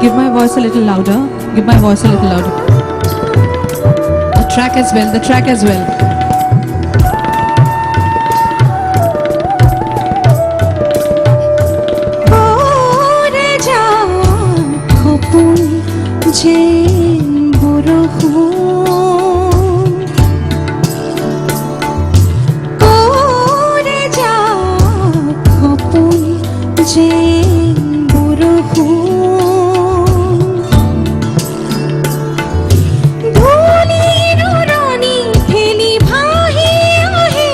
Give my voice a little louder. Give my voice a little louder. The track as well. The track as well. যে বরহু করে যা খপন যে বরহু ধুলির রানী ফেলি ভাহিয়া হে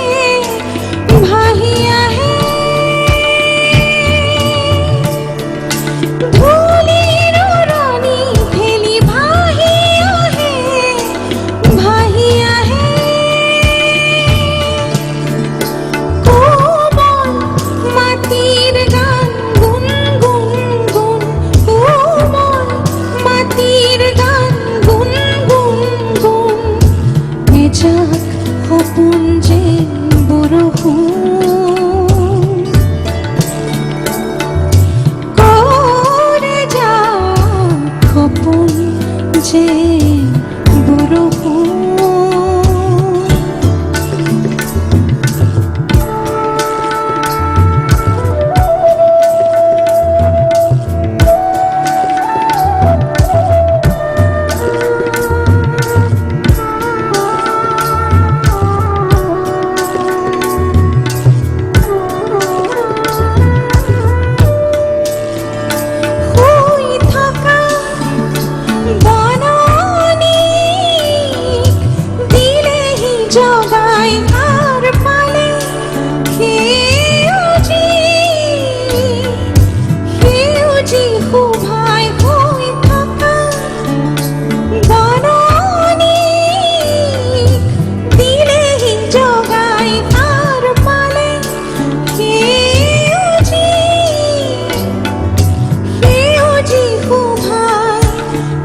ভাহিয়া হে ধুলির রানী ফেলি ভাহিয়া হে ভাহিয়া হে কোমল মাটির গান গুন গুন গুন কোমল মাটির গান গুন গুন গুন এ যাক খপন যে বরহু করে যা খপন যে বরহু হই থাকা বননি দিলেহি জগাই আর পালে খেউজি হুভাই হই থাকা বননি দিলেহি জগাই আর পালে খেউজি হুভাই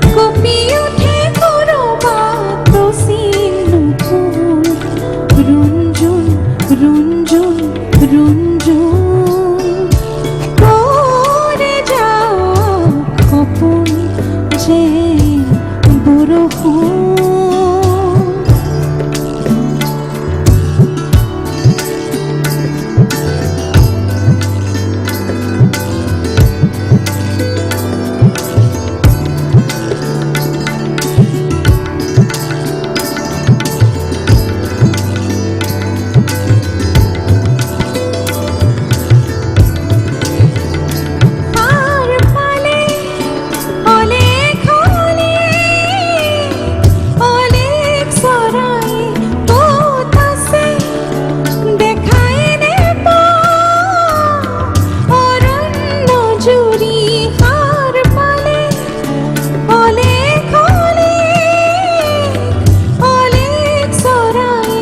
কপি উঠে করবাত সিন্ধুকুল রুঞ্জুন রুঞ্জুন রুঞ্জুন করে যা খপন যে বরহু আর পালে অনেক হলে অনেক সরাই পোতাসে দেখায় নেব অরণ্য জুড়ি আর পালে অনেক হলে অনেক সরাই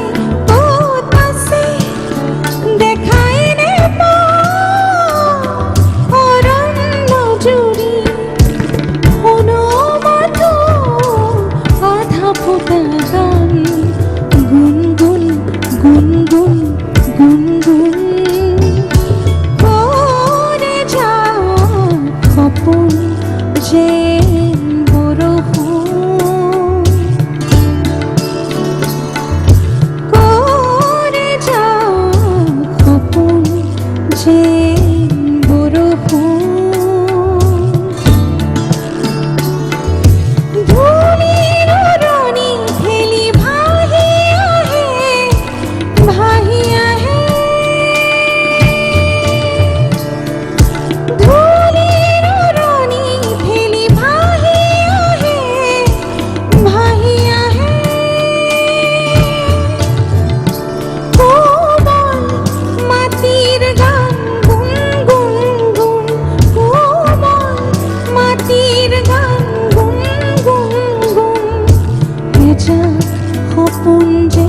পোতাসে দেখায় নেব অরণ্য জুড়ি অনুমত আধা ফোটা গান গুনগুন গুনগুন গুনগুন করে যা খপন যে বরহু করে যা খপন যে বরহু ধুলির রানী ফেলি ভাহিয়া হে ভাহিয়া হে ধুলির রানী ফেলি ভাহিয়া হে ভাহিয়া হে কোমল মাটির গান গুন গুন গুন কোমল মাটির গান গুন গুন গুন এ যাক খপন যে